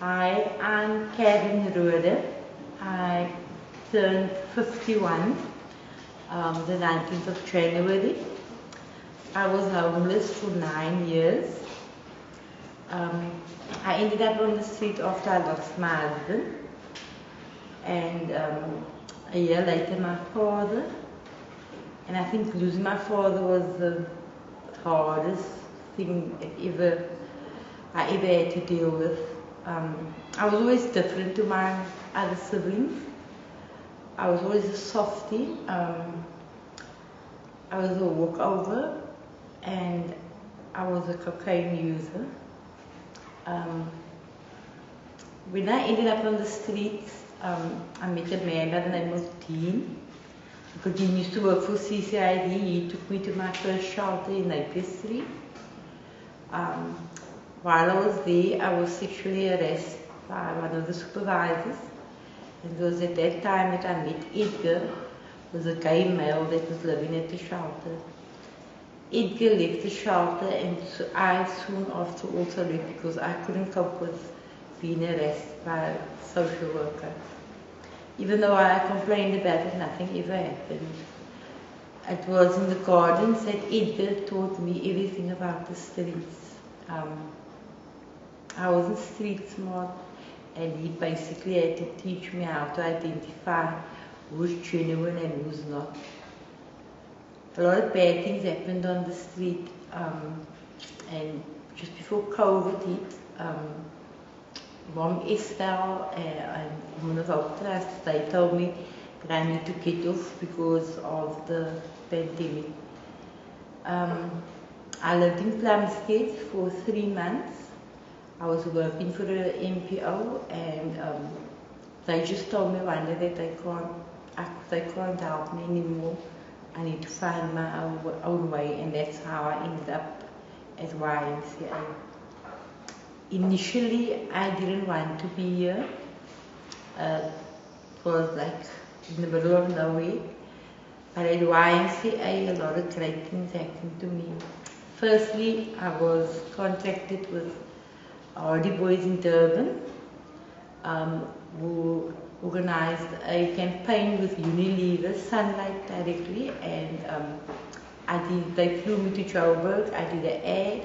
Hi, I'm Carin Rhoode. I turned 51 the 19th of January. I was homeless for 9 years. Um, I ended up on the street after I lost my husband. And a year later, my father. And I think losing my father was the hardest thing I ever had to deal with. I was always different to my other siblings. I was always a softie. I was a walkover, and I was a cocaine user. When I ended up on the streets, I met a man by the name of Dean. Because Dean used to work for CCID. He took me to my first shelter in Napier Street. While I was there, I was sexually harassed by one of the supervisors. And it was at that time that I met Edgar, who was a gay male that was living at the shelter. Edgar left the shelter, and so I soon after also left because I couldn't cope with being harassed by a social worker. Even though I complained about it, nothing ever happened. It was in the gardens that Edgar taught me everything about the streets. I wasn't street smart, and he basically had to teach me how to identify who's genuine and who's not. A lot of bad things happened on the street, and just before COVID hit, Mom Estelle and Women of Hope Trust, they told me that I need to get off because of the pandemic. I lived in Plumstead for 3 months. I was working for the MPO, and they just told me one day that they can't help me anymore. I need to find my own way, and that's how I ended up at YMCA. Initially, I didn't want to be here. It was like in the middle of nowhere. But at YMCA, a lot of great things happened to me. Firstly, I was contacted with Hardy Boys in Durban, who organized a campaign with Unilever, Sunlight directly, and they flew me to Joburg. I did an ad,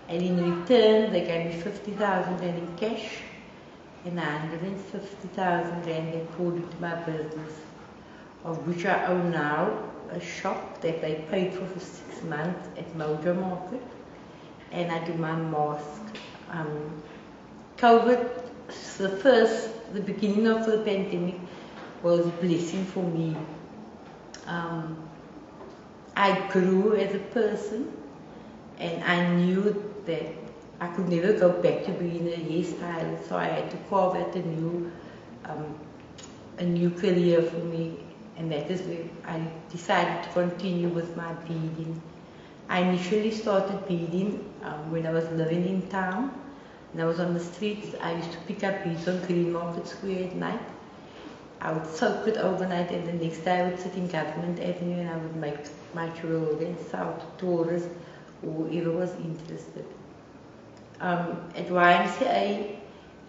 and in return, they gave me 50,000 rand in cash and 150,000 rand they poured into my business, of which I own now a shop that they paid for 6 months at Mojo Market, and I do my mask. COVID, the beginning of the pandemic was a blessing for me. I grew as a person, and I knew that I could never go back to being a hairstylist, so I had to carve out a new career for me, and that is where I decided to continue with my beading. I initially started beading when I was living in town. When I was on the streets, I used to pick up beads on Green Market Square at night. I would soak it overnight, and the next day I would sit in Government Avenue and I would make my jewelry and sell to tourists or whoever was interested. At YMCA,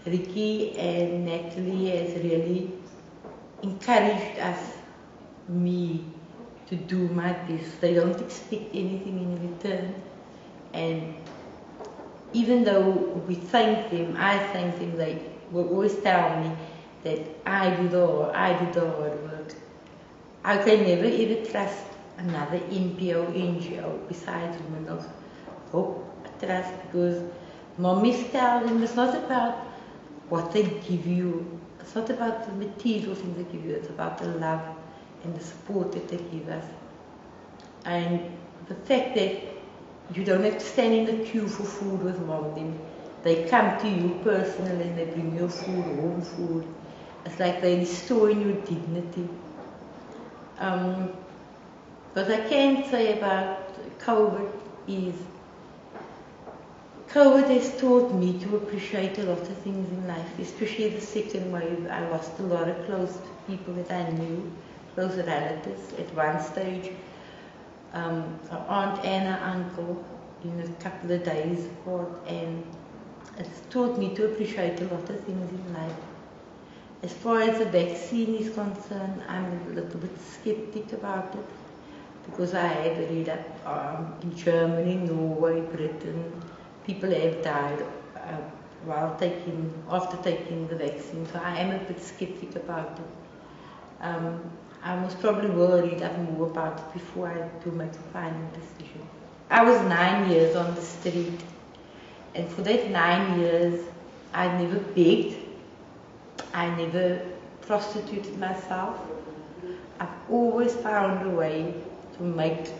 Ricky and Natalie has really encouraged me to do my best. They don't expect anything in return, and even though we thank them, I thank them, they will always tell me that I do the hard work. I can never ever trust another NPO, NGO besides Women of Hope Trust, because mommies tell them it's not about what they give you, it's not about the material things they give you, it's about the love and the support that they give us. And the fact that you don't have to stand in the queue for food with mom. They come to you personally and they bring you food, home food. It's like they're restoring your dignity. What I can say about COVID is COVID has taught me to appreciate a lot of things in life, especially the second wave. I lost a lot of close people that I knew, close relatives at one stage. Aunt and uncle in a couple of days apart, and It's taught me to appreciate a lot of things in life. As far as the vaccine is concerned, I'm a little bit skeptic about it because I had read up in Germany, Norway, Britain, people have died after taking the vaccine, so I am a bit skeptic about it. I most probably will read up more about it before I do make a final decision. I was 9 years on the street, and for that 9 years, I never begged, I never prostituted myself. I've always found a way to make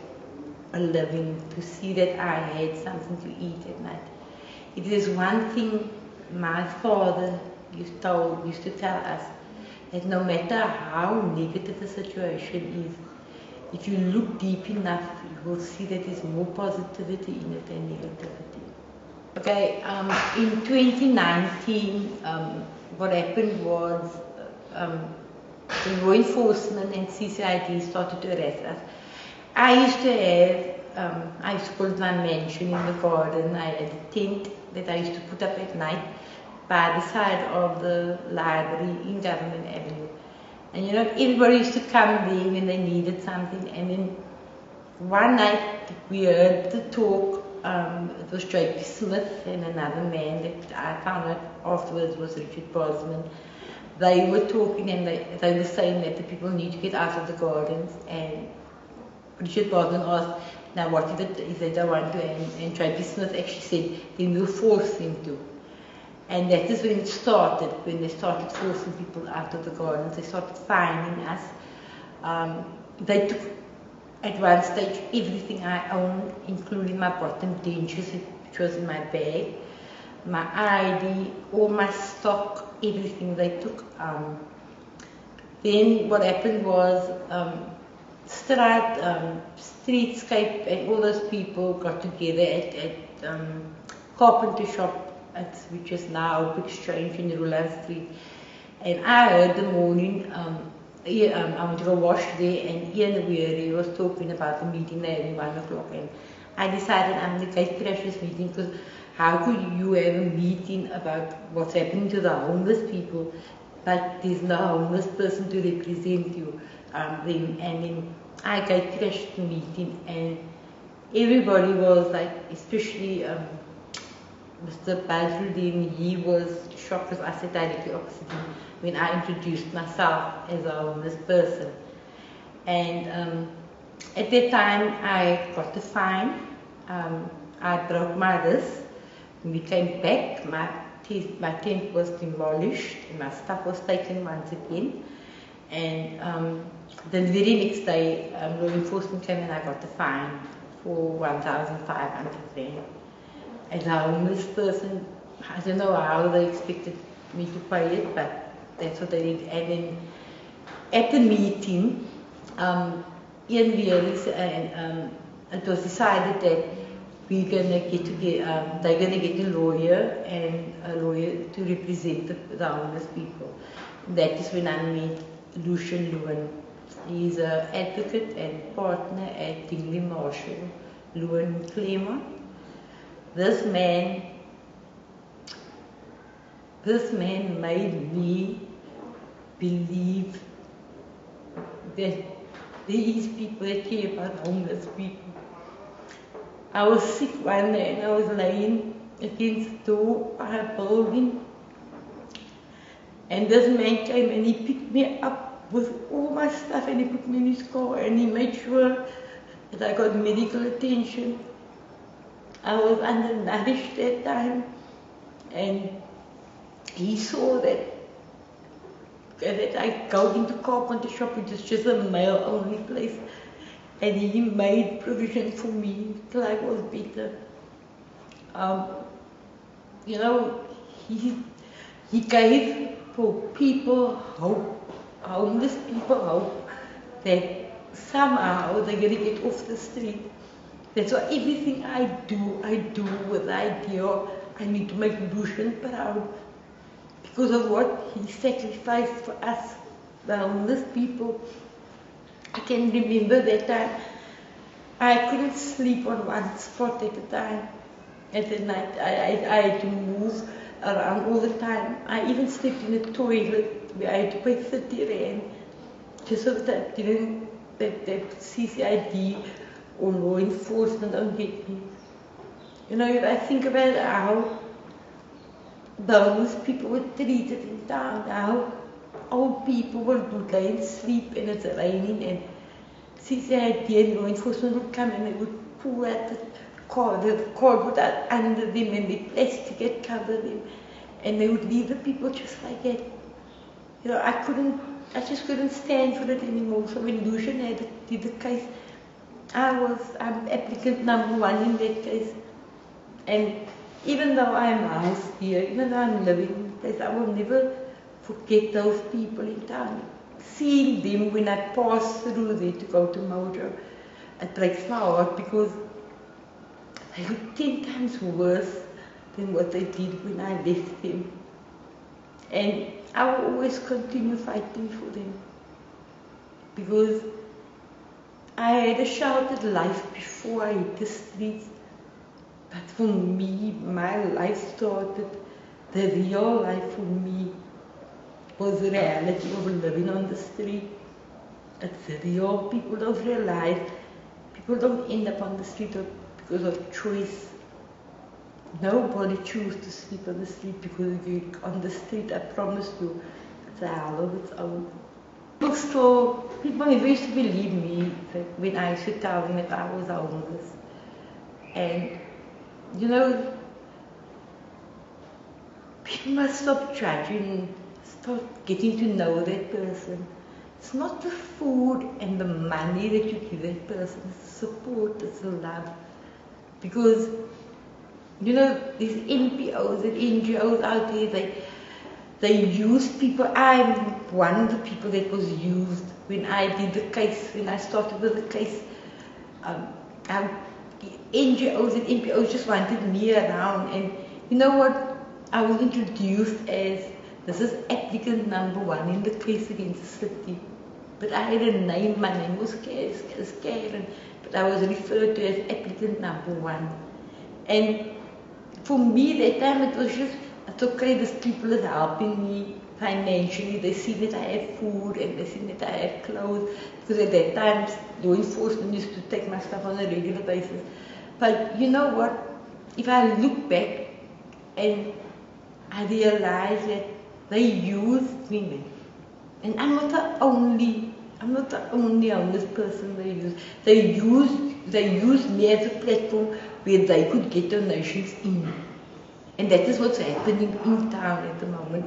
a living, to see that I had something to eat at night. It is one thing my father used to tell us, that no matter how negative the situation is, if you look deep enough, you will see that there's more positivity in it than negativity. Okay, in 2019, what happened was the law enforcement and CCID started to arrest us. I used to have, I used to call it my mansion in the garden. I had a tent that I used to put up at night by the side of the library in Government Avenue. And you know, everybody used to come there when they needed something. And then one night we heard the talk, it was J.P. Smith and another man that I found out afterwards was Richard Bosman. They were talking and they were saying that the people need to get out of the gardens. And Richard Bosman asked, now what if they don't want to? And J.P. Smith actually said, then we'll force them to. And that is when it started, when they started forcing people out of the gardens. They started fining us. They took, at one stage, everything I owned, including my bottom dentures, which was in my bag, my ID, all my stock, everything they took. Then what happened was, Streetscape and all those people got together at Carpenter Shop, which is now Big Exchange in Rhoode Street. And I heard the morning, I went to go wash there, and Ian Weary was talking about the meeting there at 1 o'clock. And I decided I'm going to crash this meeting, because how could you have a meeting about what's happening to the homeless people, but there's no homeless person to represent you? And then I crashed the meeting, and everybody was like, especially Mr. Badruddin, he was shocked because I said directly opposite him when I introduced myself as a homeless person. And at that time, I got the fine. I broke my wrist. When we came back, my tent was demolished, and my stuff was taken once again. And the very next day, law enforcement came and I got the fine for 1,500 rand. As a homeless person, I don't know how they expected me to pay it, but that's what they did. And then at the meeting, Ian Weary, and it was decided that we're going to get they're going to get a lawyer to represent the homeless people. That is when I met Lucian Lewin. He's an advocate and partner at Dingley Marshall, Lewin Claremont. This man made me believe that there is people that care about homeless people. I was sick one day and I was laying against the door by a building, and this man came and he picked me up with all my stuff and he put me in his car and he made sure that I got medical attention. I was undernourished that time, and he saw that I go into Carpenter Shop, which is just a male-only place, and he made provision for me till I was better. You know, he gave for people hope, homeless people hope, that somehow they're going to get off the street. That's why everything I do with the idea I need to make Lucian proud, because of what he sacrificed for us, the homeless people. I can remember that time I couldn't sleep on one spot at a time. At the night, I had to move around all the time. I even slept in a toilet where I had to pay 30 rand just so that that CCID or law enforcement don't get me. You know, I think about how those people were treated in town, how old people would lay and sleep and it's raining and CCID and law enforcement would come and they would pull out the cardboard out under them and the plastic had covered them and they would leave the people just like that. You know, I just couldn't stand for it anymore. So when Lucian did the case, I'm applicant number 1 in that case. And even though I'm housed here, even though I'm living in this place, I will never forget those people in town. Seeing them when I pass through there to go to Mojo, it breaks my heart because they look 10 times worse than what they did when I left them. And I will always continue fighting for them because I had a sheltered life before I hit the streets. But for me, my life started, the real life for me was the reality of living on the street. It's real. People don't realize, people don't end up on the street because of choice. Nobody chooses to sleep on the street because if you're on the street, I promise you, it's a hell of its own. People never used to believe me when I used to tell them that I was homeless. And, you know, people must stop judging, start getting to know that person. It's not the food and the money that you give that person, it's the support, it's the love. Because, you know, these NPOs and NGOs out there, they use people. I'm one of the people that was used when I did the case, when I started with the case. NGOs and NPOs just wanted me around, and you know what? I was introduced as, this is applicant number 1 in the case against the city. But I had a name, my name was Carin, but I was referred to as applicant number 1. And for me, that time it was just, it's okay, these people are helping me financially. They see that I have food and they see that I have clothes. Because at that time, law enforcement used to take my stuff on a regular basis. But you know what? If I look back and I realize that they used me, and I'm not the only homeless person they used. They used me as a platform where they could get donations in. And that is what's happening in town at the moment.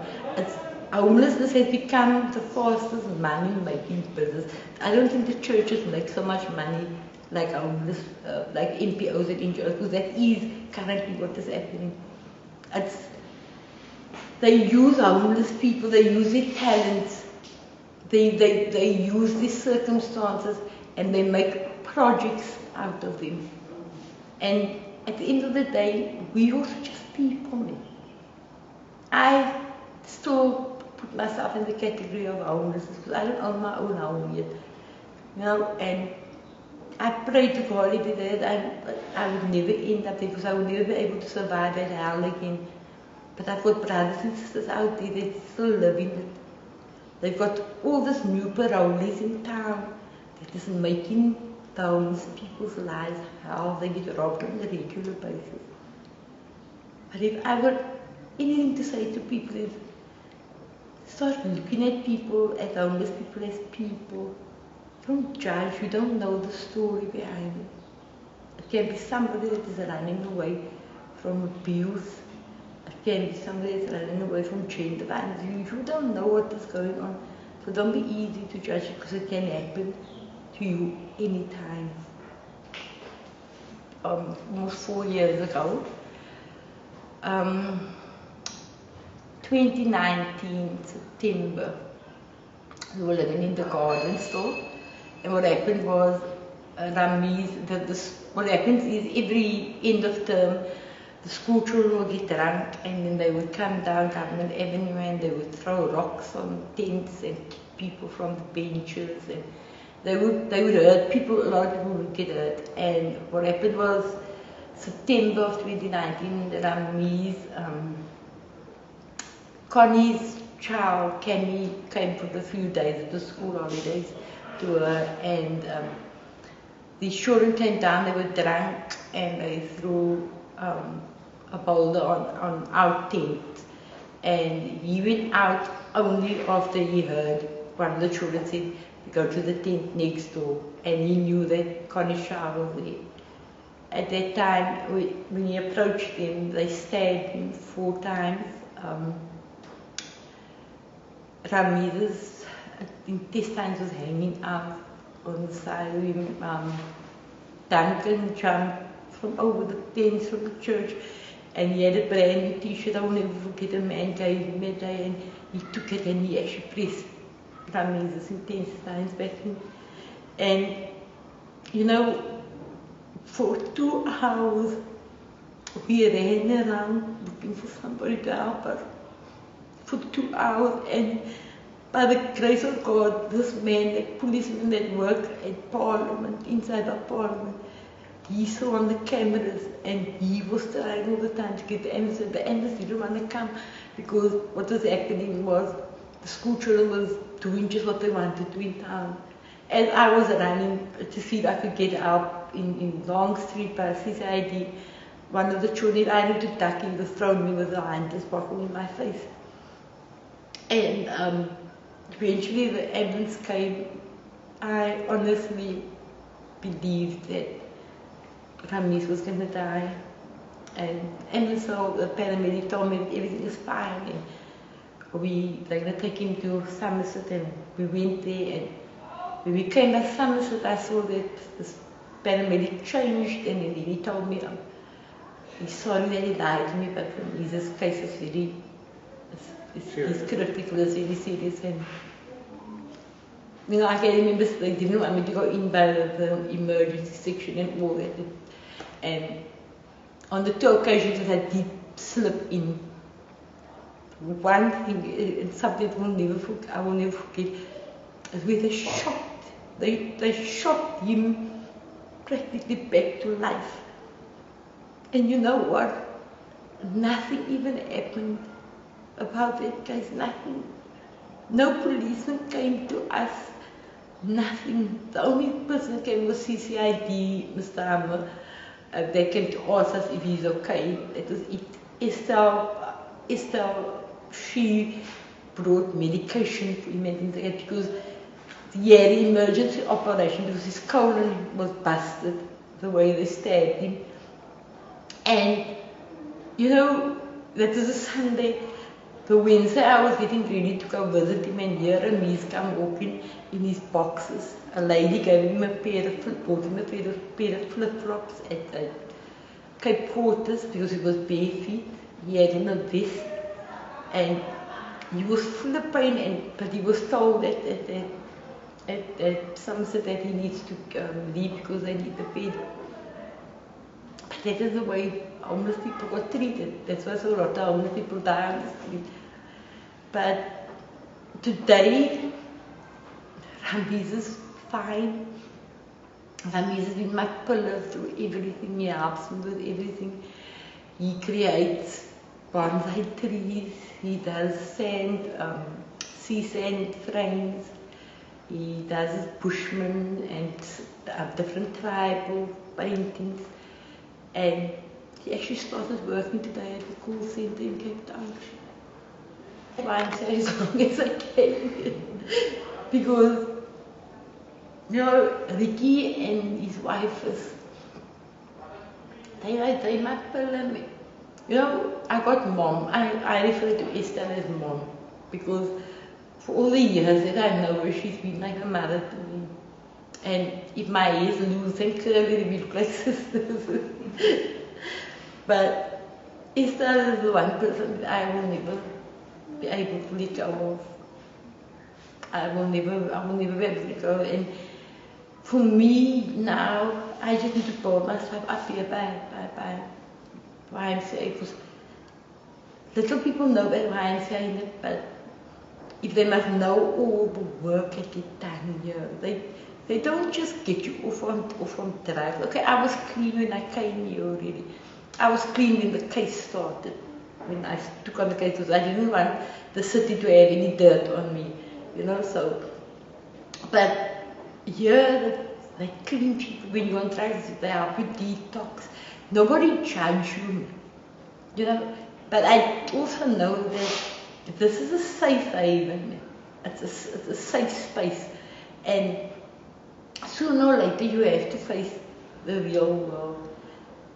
Homelessness has become the fastest money-making business. I don't think the churches make so much money like homeless, like NPOs and NGOs, because that is currently what is happening. They use homeless people, they use their talents, they use these circumstances, and they make projects out of them. And at the end of the day, we also just people. I still put myself in the category of homelessness because I don't own my own home yet. You know, and I pray to God every day that I would never end up there because I would never be able to survive that hell again. But I've got brothers and sisters out there that still live in it. They've got all these new parolees in town that is making those people's lives hell. They get robbed on a regular basis. But if I got anything to say to people is start looking at people, at homeless people as people. Don't judge, you don't know the story behind it. It can be somebody that is running away from abuse. It can be somebody that's running away from gender violence. You don't know what is going on. So don't be easy to judge it because it can happen to you anytime. Almost 4 years ago, 2019 September, we were living in the garden store, and what happened was, what happens is every end of term, the school children would get drunk and then they would come down Government Avenue and they would throw rocks on tents and kick people from the benches, and they would hurt people. A lot of people would get hurt. And what happened was, September of 2019, Connie's child, Kenny, came for a few days of the school holidays to her, and the children came down, they were drunk, and they threw a boulder on our tent. And he went out only after he heard one of the children said to go to the tent next door, and he knew that Connie's child was there. At that time, when he approached them, they stabbed him 4 times. Ramiz's intestines was hanging out on the side of him. Duncan jumped from over the fence from the church, and he had a brand new t-shirt. I will never forget, a man gave him a day, and he took it and he actually pressed Ramiz's intestines back in. And, you know, for 2 hours, we ran around looking for somebody to help us. For 2 hours, and by the grace of God, this man, that policeman that worked at Parliament, inside the Parliament, he saw on the cameras, and he was trying all the time to get the ambulance. The ambulance didn't want to come because what was happening was the school children was doing just what they wanted to in town. As I was running to see if I could get out in Long Street by CCID, one of the children, I had to duck, he was throwing me with a hunter's bottle in my face. And eventually the ambulance came. I honestly believed that Ramiz was going to die. And so the paramedic told me that everything is fine. And they're going to take him to Somerset, and we went there. And when we came back to Somerset, I saw that this paramedic changed, and then he told me, he's sorry that he lied to me, but his case is very, it's critical, it's very serious. And you know, I can remember they didn't want me to go in by the emergency section and all that. And on the 2 occasions that I did slip in, one thing, it's something I will never forget, is where they shot him practically back to life. And you know what? Nothing even happened about that case, nothing. No policeman came to us, nothing. The only person that came was CCID, Mr. Hammer. They came to ask us if he's okay. It was Estelle, she brought medication for him and things like that, because he had an emergency operation because his colon was busted the way they stabbed him. And, you know, that was a Sunday. The Wednesday I was getting ready to go visit him, and here Ramiz come walking in his boxes. A lady gave him bought him a pair of flip-flops at Cape Porters because he was bare feet. He had on a vest, and he was full of pain, but he was told that at Somerset that he needs to leave because they need the bed. But that is the way homeless people got treated. That's why so a lot of homeless people die on the street. But today, Ramiz is fine. Ramiz has been my pillar through everything. He helps me with everything. He creates bonsai trees. He does sea sand frames. He does his bushman and different tribal paintings. And he actually started working today at the call center in Cape Town. Trying to say as long as I can. Because, you know, Ricky and his wife they my pillar. You know, I got mom. I refer to Estelle as mom because for all the years that I know her, she's been like a mother to me. And if my hair is loose and curly, we look like sisters. But Estelle is the one person that I will never be able to let go of. I will never be able to let go. And for me now, I just need to build myself up here by YMCA, because little people know about YMCA, but if they must know all the work that gets done here, They don't just get you off on drugs. Okay, I was clean when I came here already. I was clean when the case started. When I took on the case, because I didn't want the city to have any dirt on me, you know, so. But here, they clean people. When you're on drugs, they help you detox. Nobody judge you, you know. But I also know that this is a safe haven. It's a safe space. And sooner or later you have to face the real world.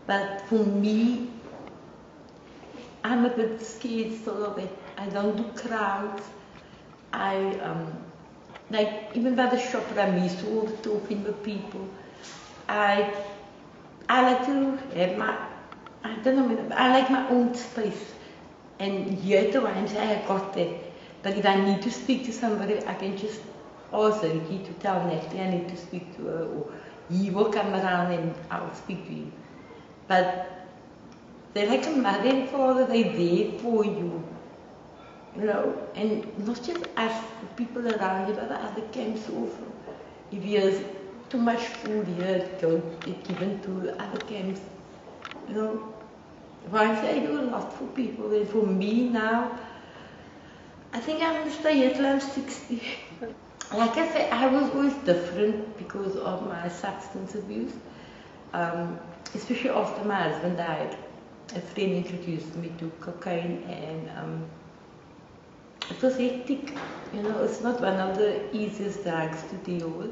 But for me, I'm a bit scared still of it. I don't do crowds. Like even by the shop where I'm used to talking with people, I like to have I don't know, I like my own space. And here at the YMCA I got that. But if I need to speak to somebody, I can just ask Ricky to tell Natalie I need to speak to her, or he will come around and I'll speak to him. But they're like a mother and father, they're there for you. You know, and not just us, the people around you, but the other camps also. If there's too much food here, don't get given to the other camps. You know, once I do a lot for people, and for me now, I think I'm going to stay here till I'm 60. Like I said, I was always different because of my substance abuse. Especially after my husband died, a friend introduced me to cocaine, and it was hectic. You know, it's not one of the easiest drugs to deal with.